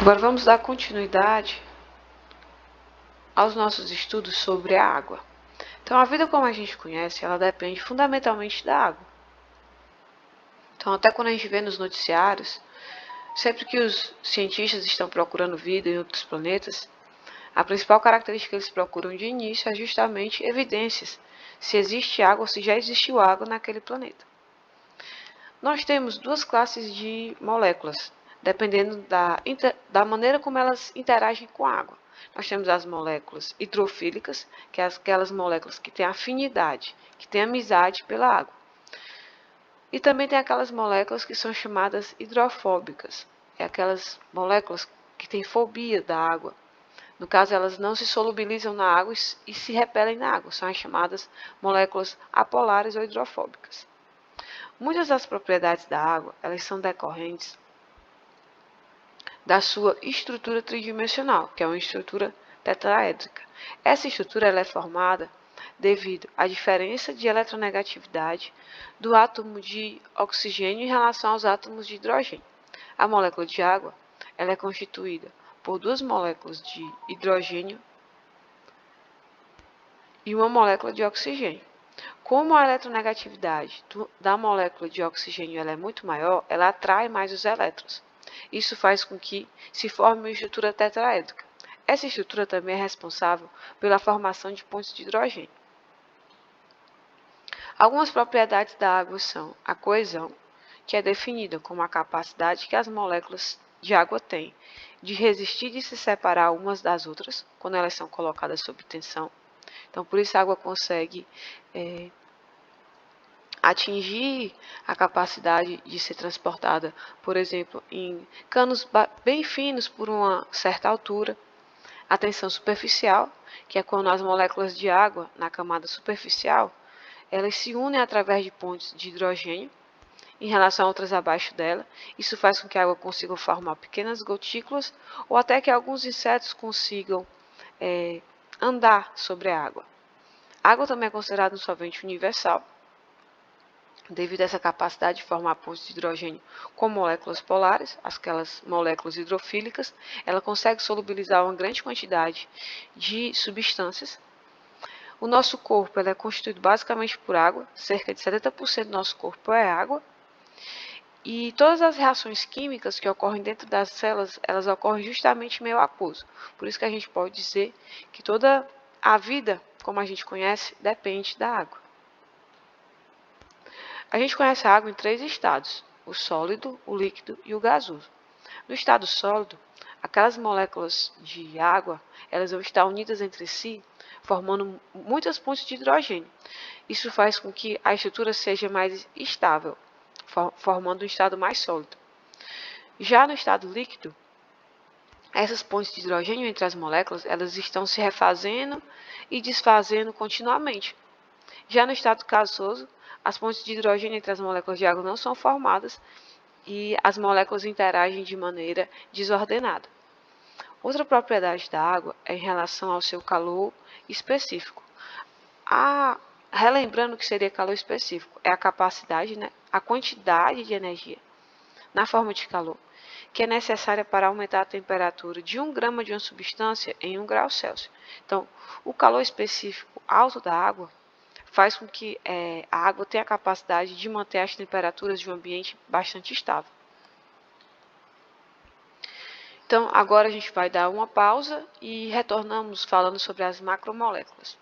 Agora vamos dar continuidade aos nossos estudos sobre a água. Então, a vida como a gente conhece, ela depende fundamentalmente da água. Então, até quando a gente vê nos noticiários, sempre que os cientistas estão procurando vida em outros planetas, a principal característica que eles procuram de início é justamente evidências, se existe água ou se já existiu água naquele planeta. Nós temos duas classes de moléculas, dependendo da maneira como elas interagem com a água. Nós temos as moléculas hidrofílicas, que são aquelas moléculas que têm afinidade, que têm amizade pela água. E também tem aquelas moléculas que são chamadas hidrofóbicas, é aquelas moléculas que têm fobia da água. No caso, elas não se solubilizam na água e se repelem na água, são as chamadas moléculas apolares ou hidrofóbicas. Muitas das propriedades da água, elas são decorrentes da sua estrutura tridimensional, que é uma estrutura tetraédrica. Essa estrutura ela é formada devido à diferença de eletronegatividade do átomo de oxigênio em relação aos átomos de hidrogênio. A molécula de água ela é constituída por duas moléculas de hidrogênio e uma molécula de oxigênio. Como a eletronegatividade da molécula de oxigênio ela é muito maior, ela atrai mais os elétrons. Isso faz com que se forme uma estrutura tetraédrica. Essa estrutura também é responsável pela formação de pontos de hidrogênio. Algumas propriedades da água são a coesão, que é definida como a capacidade que as moléculas de água têm de resistir e de se separar umas das outras quando elas são colocadas sob tensão. Então, por isso a água consegue atingir a capacidade de ser transportada, por exemplo, em canos bem finos por uma certa altura. A tensão superficial, que é quando as moléculas de água na camada superficial, elas se unem através de pontes de hidrogênio em relação a outras abaixo dela. Isso faz com que a água consiga formar pequenas gotículas ou até que alguns insetos consigam andar sobre a água. A água também é considerada um solvente universal, devido a essa capacidade de formar pontos de hidrogênio com moléculas polares, aquelas moléculas hidrofílicas, ela consegue solubilizar uma grande quantidade de substâncias. O nosso corpo é constituído basicamente por água, cerca de 70% do nosso corpo é água, e todas as reações químicas que ocorrem dentro das células, elas ocorrem justamente em meio aquoso. Por isso que a gente pode dizer que toda a vida, como a gente conhece, depende da água. A gente conhece a água em três estados: o sólido, o líquido e o gasoso. No estado sólido, aquelas moléculas de água, elas vão estar unidas entre si, formando muitas pontes de hidrogênio. Isso faz com que a estrutura seja mais estável, formando um estado mais sólido. Já no estado líquido, essas pontes de hidrogênio entre as moléculas, elas estão se refazendo e desfazendo continuamente. Já no estado gasoso, as pontes de hidrogênio entre as moléculas de água não são formadas e as moléculas interagem de maneira desordenada. Outra propriedade da água é em relação ao seu calor específico. Relembrando o que seria calor específico, é a capacidade, a quantidade de energia na forma de calor, que é necessária para aumentar a temperatura de 1 grama de uma substância em 1 grau Celsius. Então, o calor específico alto da água faz com que a água tenha a capacidade de manter as temperaturas de um ambiente bastante estável. Então, agora a gente vai dar uma pausa e retornamos falando sobre as macromoléculas.